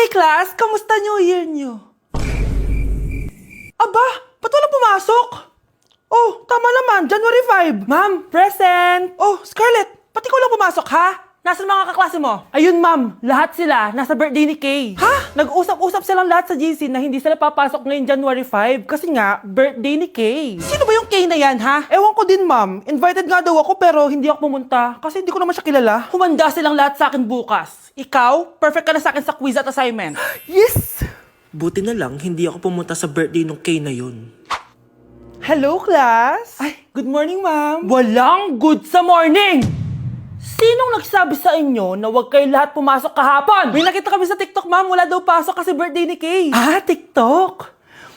Okay, class, kamusta New Year niyo? Aba, ba't walang pumasok? Oh, tama naman, January 5. Ma'am, present! Oh, Scarlett, pati ko lang pumasok, ha? Nasaan mga kaklase mo? Ayun, ma'am. Lahat sila nasa birthday ni Kay. Ha? Nag-usap-usap silang lahat sa GC na hindi sila papasok ngayong January 5 kasi nga, birthday ni Kay. Sino ba yung Kay na yan, ha? Ewan ko din, ma'am. Invited nga daw ako pero hindi ako pumunta kasi hindi ko naman siya kilala. Humanda silang lahat sa akin bukas. Ikaw, perfect ka na sa akin sa quiz at assignment. Yes! Buti na lang, hindi ako pumunta sa birthday nung Kay na yun. Hello, class? Ay, good morning, ma'am. Walang good sa morning! Sinong nagsabi sa inyo na huwag kayo lahat pumasok kahapon? May nakita kami sa TikTok, ma'am. Wala daw pasok kasi birthday ni Kay. Ah, TikTok?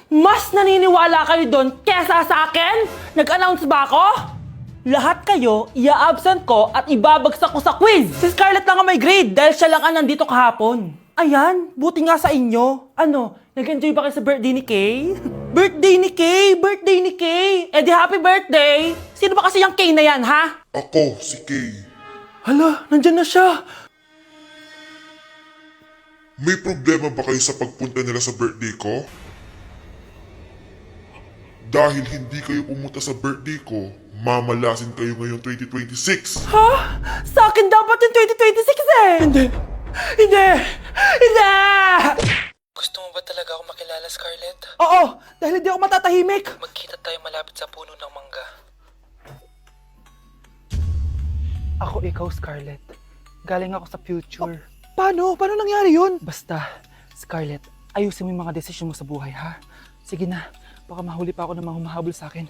Mas naniniwala kayo doon kesa sa akin? Nag-announce ba ako? Lahat kayo, ia-absent ko at ibabagsak ko sa quiz. Si Scarlett lang ang may grade dahil siya lang ang nandito kahapon. Ayan, buti nga sa inyo. Ano, nag-enjoy ba kayo sa birthday ni Kay? Birthday ni Kay! Birthday ni Kay! Eh di happy birthday! Sino ba kasi yung Kay na yan, ha? Ako, si Kay. Hala, nandyan na siya. May problema ba kayo sa pagpunta nila sa birthday ko? Dahil hindi kayo pumunta sa birthday ko, mamalasin kayo ngayong 2026. Ha? Sa akin dapat yung 2026 eh! Hindi! Hindi! Hindi! Gusto mo ba talaga ako makilala, Scarlett? Oo, dahil hindi ako matatahimik. Magkita tayo malapit sa puno ng mangga. Ako ikaw, Scarlett. Galing ako sa future. Paano? Paano nangyari yun? Basta, Scarlett, ayusin mo yung mga desisyon mo sa buhay, ha? Sige na, baka mahuli pa ako ng mga humahabol sa akin.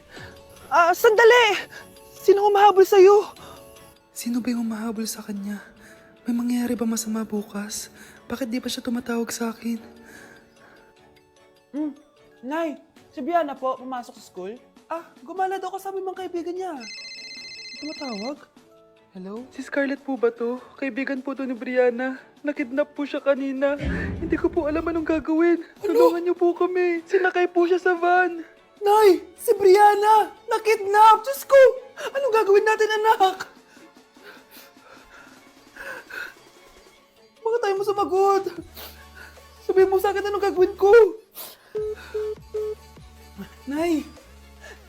Sandali! Sino humahabol sa'yo? Sino ba yung humahabol sa kanya? May mangyayari ba masama bukas? Bakit di pa siya tumatawag sa akin? Nay, si Biana po, pumasok sa school? Gumala daw kasama yung mga kaibigan niya. Tumatawag? Hello? Si Scarlett po ba to? Kaibigan po to ni Brianna. Nakidnap po siya kanina. Hindi ko po alam anong gagawin. Tulungan niyo po kami. Sinakay po siya sa van. Nay, si Brianna! Nakidnap! Diyos ko! Anong gagawin natin, anak? Bakit tayo mo sumagot? Sabihin mo sa akin anong gagawin ko. Nay!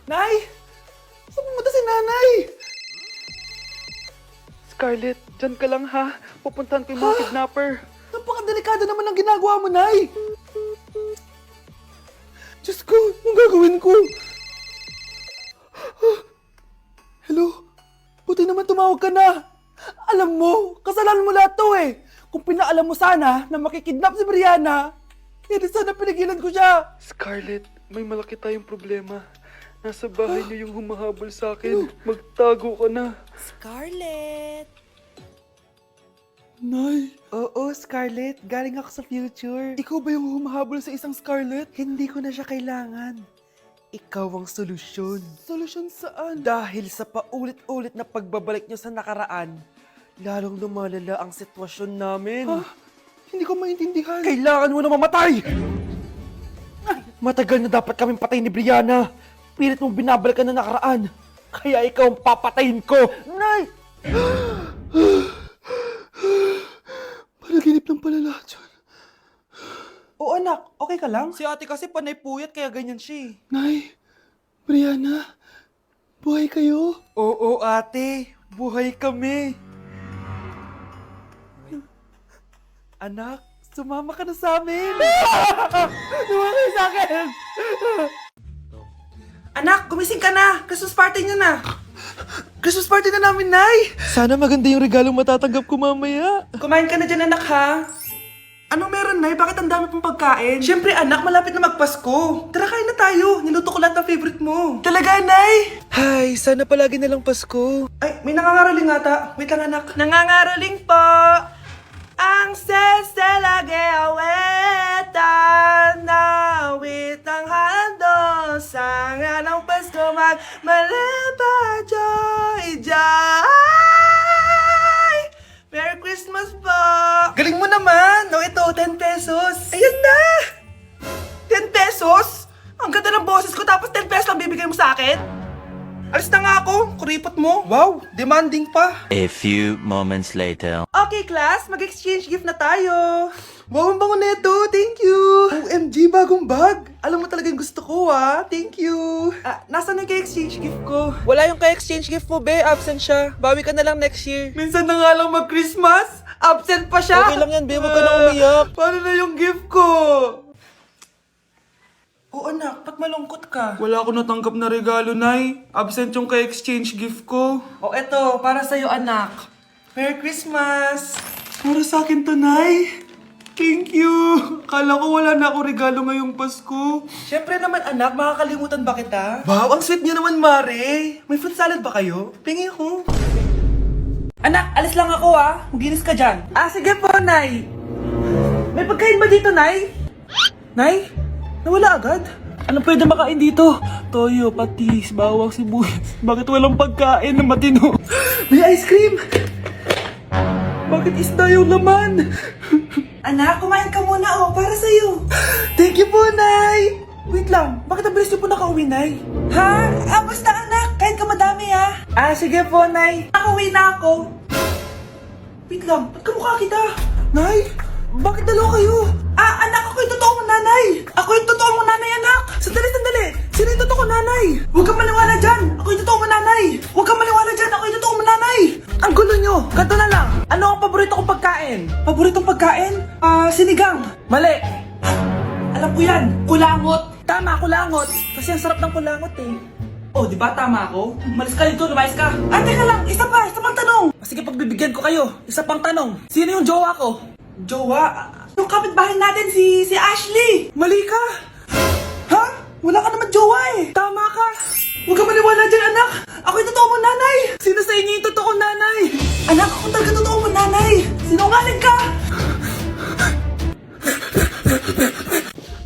Nay! Saan pumunta si nanay? Scarlett, dyan ka lang ha. Pupuntahan ko yung mga kidnapper. Napakadelikado naman ang ginagawa mo, Nay! Diyos ko, anong gagawin ko? Hello? Buti naman tumawag ka na. Alam mo, kasalanan mo lahat to eh. Kung pinaalam mo sana na makikidnap si Brianna, hindi sana pinigilan ko siya. Scarlett, may malaki tayong problema. Nasa bahay niyo yung humahabol sa akin. Magtago ka na. Scarlett! Nay! Oo, Scarlett. Galing ako sa future. Ikaw ba yung humahabol sa isang Scarlett? Hindi ko na siya kailangan. Ikaw ang solusyon. Solusyon saan? Dahil sa paulit-ulit na pagbabalik niyo sa nakaraan, lalong lumalala ang sitwasyon namin. Hindi ko maintindihan. Kailangan mo na mamatay! Matagal na dapat kaming patayin ni Brianna. Pilit mong binabalikan na nakaraan. Kaya ikaw ang papatayin ko. Nay! Panaginip ng pala lahat yun. Oo anak, okay ka lang? Si ate kasi panay puyat kaya ganyan siya eh. Nay, Brianna, buhay kayo? Oo ate, buhay kami. Anak, sumama ka na sa amin. Sumama ka sa akin. Anak, gumising ka na. Christmas party niyo na. Christmas party na namin, Nay. Sana maganda yung regalong matatanggap ko mamaya. Kumain ka na dyan, anak, ha? Anong meron, Nay? Bakit ang dami pong pagkain? Siyempre, anak, malapit na magpasko. Tara, kain na tayo. Niluto ko lahat ng favorite mo. Talaga, Nay? Hay, sana palagi na lang Pasko. Ay, may nangangaraling ata. Wait lang, anak. Nangangaraling po. Ang seselage awetan na witang hando sa nga ng Pasko magmalaba joy joy. Merry Christmas po! Galing mo naman! No, ito, 10 pesos. Ayan na! 10 pesos? Ang ganda ng boses ko tapos 10 pesos lang bibigay mo sa akin? Alis na nga ako, kuripot mo. Wow, demanding pa. A few moments later. Oh, Okay, class. Mag-exchange gift na tayo. Wow, ang bango neto. Thank you. OMG, bagong bag. Alam mo talagang gusto ko, ah. Thank you. Nasaan yung ka-exchange gift ko? Wala yung ka-exchange gift mo, be. Absent siya. Bawi ka na lang next year. Minsan na nga lang mag-Christmas. Absent pa siya. Okay lang yan, be. Huwag ka na umiyak. Paano na yung gift ko? Oh, anak, ba't malungkot ka? Wala ako natanggap na regalo, Nay. Absent yung ka-exchange gift ko. Oh, eto, para sa'yo, anak. Merry Christmas! Para sa akin to, Nay. Thank you! Akala ko wala na ako regalo ngayong Pasko. Siyempre naman, anak, makakalimutan ba kita? Wow, ang sweet niyo naman, Mare. May fruit salad ba kayo? Pingi ko. Anak, alis lang ako, ah. Maginis ka dyan. Sige po, Nay. May pagkain ba dito, Nay? Nay? Nawala agad? Ano pwede makain dito? Toyo, patis, bawang, sibuyas. Bakit walang pagkain na matino? May ice cream! Bakit isda yung laman? Anak, kumain ka muna, para sa'yo. Thank you po, Nay! Wait lang, bakit ang bilis niyo po nakauwi, Nay? Ha? Basta anak, kain ka madami, ha? Sige po, Nay. Nakauwi na ako. Wait lang, ba't kamukha kita? Nay, bakit dalawa kayo? Anak, ako yung totoo mong nanay! Ako yung totoo mong nanay, anak! Sandali! Sino yung totoo kong nanay? Huwag kang maniwala dyan! Ako yung totoo mong nanay! Huwag kang maniwala dyan! Ako yung totoo mong nanay! Ang gulo nyo! Ganto na lang! Ano ang paborito kong pagkain? Paboritong pagkain? Sinigang! Mali! Alam ko yan! Kulangot! Tama, kulangot! Kasi ang sarap ng kulangot eh. Oh, di ba tama ako? Malis ka dito, lumayas ka! Teka lang! Isa pang tanong! Sige, pagbibigyan ko kayo. Isa pang tanong. Sino yung jowa ko? Jowa? Yung kapitbahay natin, si Ashley! Mali ka! Ha? Wala ka naman jowa eh! Tama ka! Huwag ka maniwala dyan, anak! Ako yung totoo mong nanay! Sino sa inyo yung totoo nanay? Anak, ako talaga totoo mong nanay! Sinungaling ka!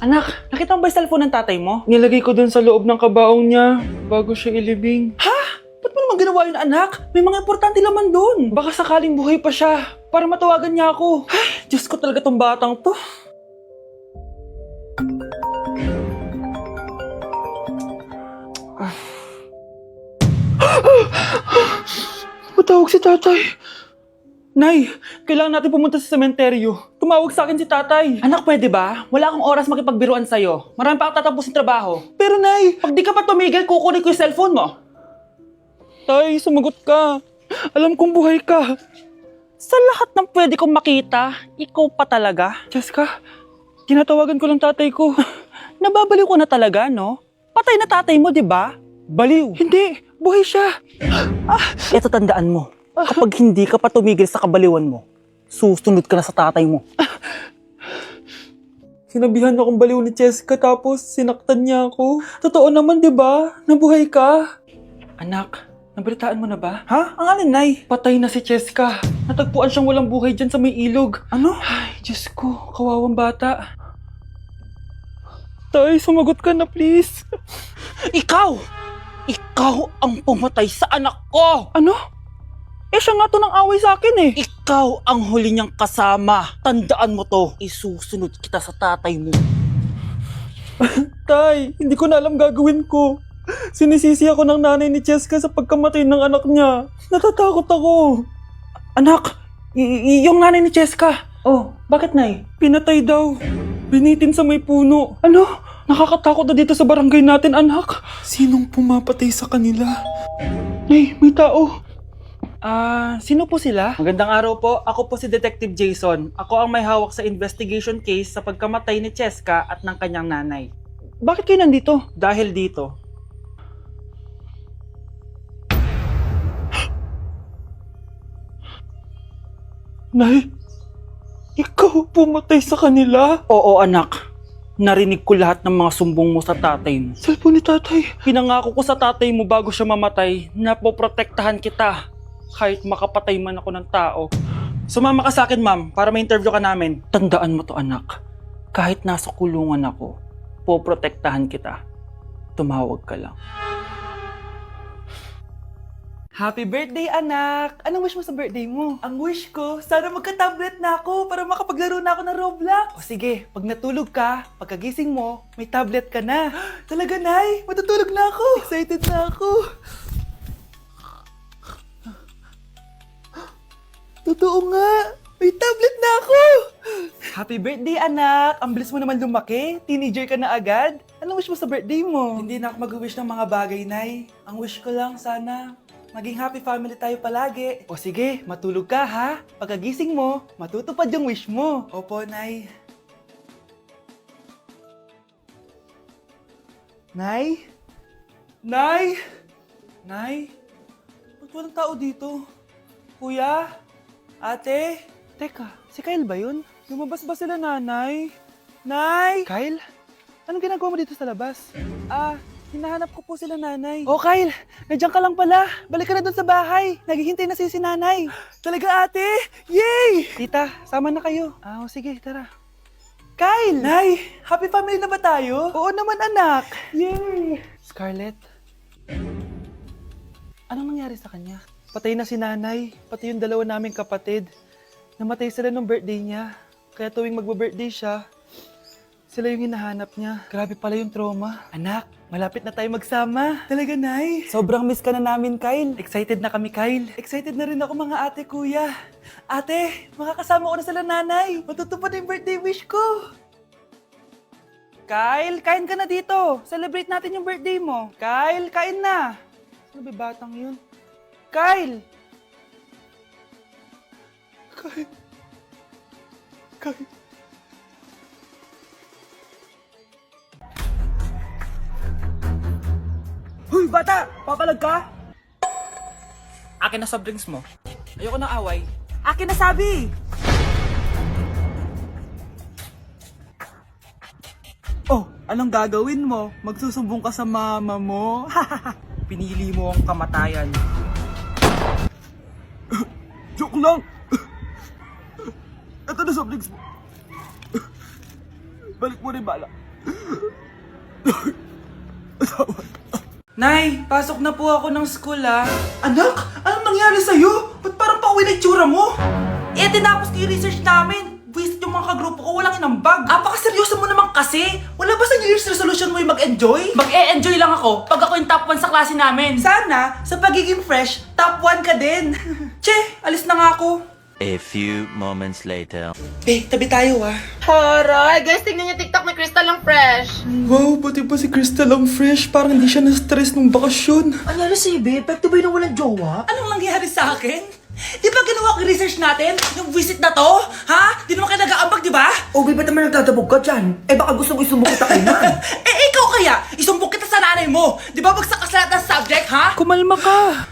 Anak, nakita mo ba yung cellphone ng tatay mo? Nilagay ko dun sa loob ng kabaong niya bago siya ilibing. Ha? Ba't mo naman ginawa yun, anak? May mga importante laman dun. Baka sakaling buhay pa siya para matawagan niya ako. Ay, Diyos ko talaga tong batang to. Patawag si tatay. Nay, kailangan natin pumunta sa sementeryo. Tumawag sa akin si tatay. Anak, pwede ba? Wala akong oras makipagbiruan sa'yo. Marami pa ako tatapusin trabaho. Pero nay, Pag di ka pa tumigil, kukunin ko yung cellphone mo. tay, sumagot ka. Alam kong buhay ka. Sa lahat ng pwede kong makita, ikaw pa talaga. Jessica, tinatawagan ko lang tatay ko. Nababaliw ko na talaga, no? Patay na tatay mo, di ba? Baliw. Hindi, buhay siya. Ito tandaan mo. Kapag hindi ka pa tumigil sa kabaliwan mo, susunod ka na sa tatay mo. Sinabihan akong baliw ni Jessica tapos sinaktan niya ako. Totoo naman, di ba? Nabuhay ka. Anak, nabalitaan mo na ba? Ha? Ang alin, Nay? Patay na si Jessica. Natagpuan siyang walang buhay dyan sa may ilog. Ano? Ay, Diyos ko, kawawang bata. Tay, sumagot ka na please. Ikaw! Ikaw ang pumatay sa anak ko! Ano? Siya nga to ng away sa akin eh. Ikaw ang huli niyang kasama. Tandaan mo to. Isusunod kita sa tatay mo. Tay, hindi ko na alam gagawin ko. Sinisisi ako ng nanay ni Jessica sa pagkamatay ng anak niya. Natatakot ako. Anak, yung nanay ni Jessica. Oh, bakit, Nay? Pinatay daw. Binitin sa may puno. Ano? Nakakatakot na dito sa barangay natin, anak. Sinong pumapatay sa kanila? Nay, may tao. Sino po sila? Magandang araw po. Ako po si Detective Jason. Ako ang may hawak sa investigation case sa pagkamatay ni Jessica at ng kanyang nanay. Bakit kayo nandito? Dahil dito. Nay, ikaw pumatay sa kanila? Oo, anak. Narinig ko lahat ng mga sumbong mo sa tatay mo. Cellphone ni tatay. Pinangako ko sa tatay mo bago siya mamatay na poprotektahan kita kahit makapatay man ako ng tao. Sumama ka sa akin, ma'am, para ma-interview ka namin. Tandaan mo to, anak. Kahit nasa kulungan ako, poprotektahan kita. Tumawag ka lang. Happy birthday, anak! Anong wish mo sa birthday mo? Ang wish ko, sana magka-tablet na ako para makapaglaro na ako ng Roblox. O sige, pag natulog ka, pagkagising mo, may tablet ka na. Talaga, Nay? Matutulog na ako. Excited na ako. Totoo nga! May tablet na ako! Happy birthday, anak! Ang bilis mo naman lumaki. Teenager ka na agad. Anong wish mo sa birthday mo? Hindi na ako mag-wish ng mga bagay, Nay. Ang wish ko lang, sana maging happy family tayo palagi. O sige, matulog ka ha. Pagkagising mo, matutupad yung wish mo. Opo, Nay. Nay? Nay? Nay? Ba't walang tao dito? Kuya? Ate? Teka, si Kyle ba yun? Lumabas ba sila, nanay? Nay! Kyle? Anong ginagawa mo dito sa labas? Hinahanap ko po sila, nanay. Oh, Kyle! Nandiyan ka lang pala. Balik ka na doon sa bahay. Naghihintay na si nanay. Talaga, ate? Yay! Tita, sama na kayo. Sige, tara. Kyle! Nay! Happy family na ba tayo? Oo naman, anak. Yay! Scarlett? Anong nangyari sa kanya? Patay na si nanay, pati yung dalawa naming kapatid. Namatay sila nung birthday niya. Kaya tuwing magbe-birthday siya, sila yung hinahanap niya. Grabe pala yung trauma. Anak, malapit na tayo magsama. Talaga, Nay. Sobrang miss ka na namin, Kyle. Excited na kami, Kyle. Excited na rin ako, mga ate, kuya. Ate, makakasama ko na sila, nanay. Matutupad na yung birthday wish ko. Kyle, kain ka na dito. Celebrate natin yung birthday mo. Kyle, kain na. Ano ba batang yun? Kyle! Kyle! Huy, bata! Papalag ka? Akin na soft drinks mo. Ayoko ng away. Akin na sabi! Oh, anong gagawin mo? Magsusumbong ka sa mama mo? Pinili mo ang kamatayan. Joke lang! Ito na soft drinks mo. Balik mo rin bala. Nay, pasok na po ako ng school Anak, anong nangyari sa'yo? Ba't parang pauwi na itsura mo? Tinapos ko yung research namin. Visit yung mga kagrupo ko, walang inambag. Apakaseryoso mo naman kasi. Wala ba sa New Year's resolution mo yung mag-enjoy? Mag-e-enjoy lang ako pag ako yung top 1 sa klase namin. Sana, sa pagiging fresh, top 1 ka din. Che, alis na nga ako. A few moments later. Tabi tayo Horay! Guys, tingnan niyo TikTok ni Crystal ang fresh. Wow, pati ba si Crystal ang fresh? Parang hindi siya na-stress nung bakasyon. Ano si Ibe? Pwede ba yun walang jowa? Anong nangyari sa akin? Di ba ginawa ko yung research natin? Yung visit na to? Ha? Di naman kayo nag-aambag, di ba? O, ba't naman nagdadabog ka dyan? Baka gusto mo isumbong kita kay Nan. Ikaw kaya? Isumbok kita sa nanay mo. Di ba bagsak ka sa lahat ng subject, ha? Kumalma ka.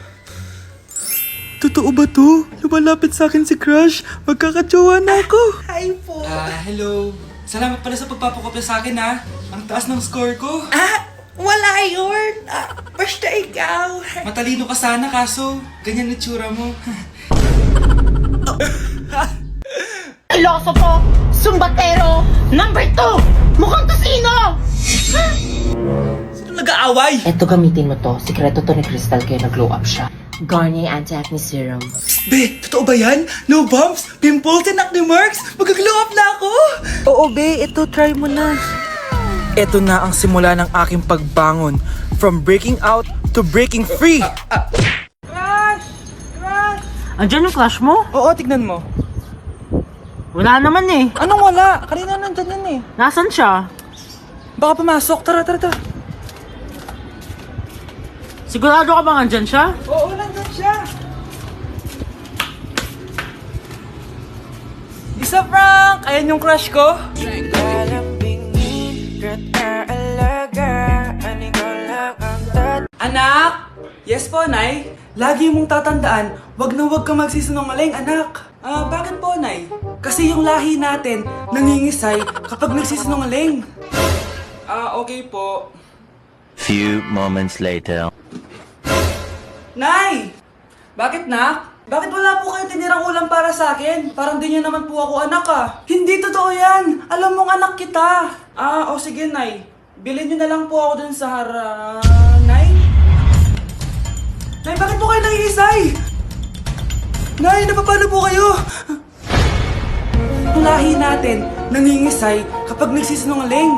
Totoo ba to? Lumalapit sa akin si Crush. Magkakajowa na ako. Hi po. Hello. Salamat pala sa pagpapakopya sa akin, ha? Ang taas ng score ko. Wala yun. Basta ikaw. Matalino ka sana, kaso ganyan na tsura mo. Iloso to! Sumbatero! Number 2! Mukhang tosino! Sino nag-aaway? Eto, gamitin mo to. Sikreto to ni Crystal kaya nag-glow up siya. Garnier Anti-Acne Serum. Be, totoo ba yan? No bumps, pimples, and acne marks? Mag-glow up na ako! Oo, be. Ito, try mo na. Ito na ang simula ng aking pagbangon. From breaking out to breaking free. Crush! Crush! Andiyan yung crush mo? Oo, tignan mo. Wala naman eh. Anong wala? Kanina nandyan yan eh. Nasaan siya? Baka pumasok. Tara, tara, tara. Sigurado ka bang andyan siya? Oo, nandyan siya. Isa, Frank! Ayan yung crush ko. Anak! Yes po, Nay. Lagi mong tatandaan, wag na wag ka magsisinungaling, anak. Bakit po, Nay? Kasi yung lahi natin nangingisay kapag nagsisinungaling. Okay po. Few moments later. Nay! Bakit, nak? Bakit wala po kayo tinirang ulam para sa akin? Parang di niyo naman po ako anak Hindi totoo yan! Alam mong anak kita! Sige, Nay. Bilhin niyo na lang po ako dun sa Nay? Nay, bakit po kayo nangihisay? Nay, napapano po kayo? Ang lahi natin nangingisay kapag nagsisinungaling.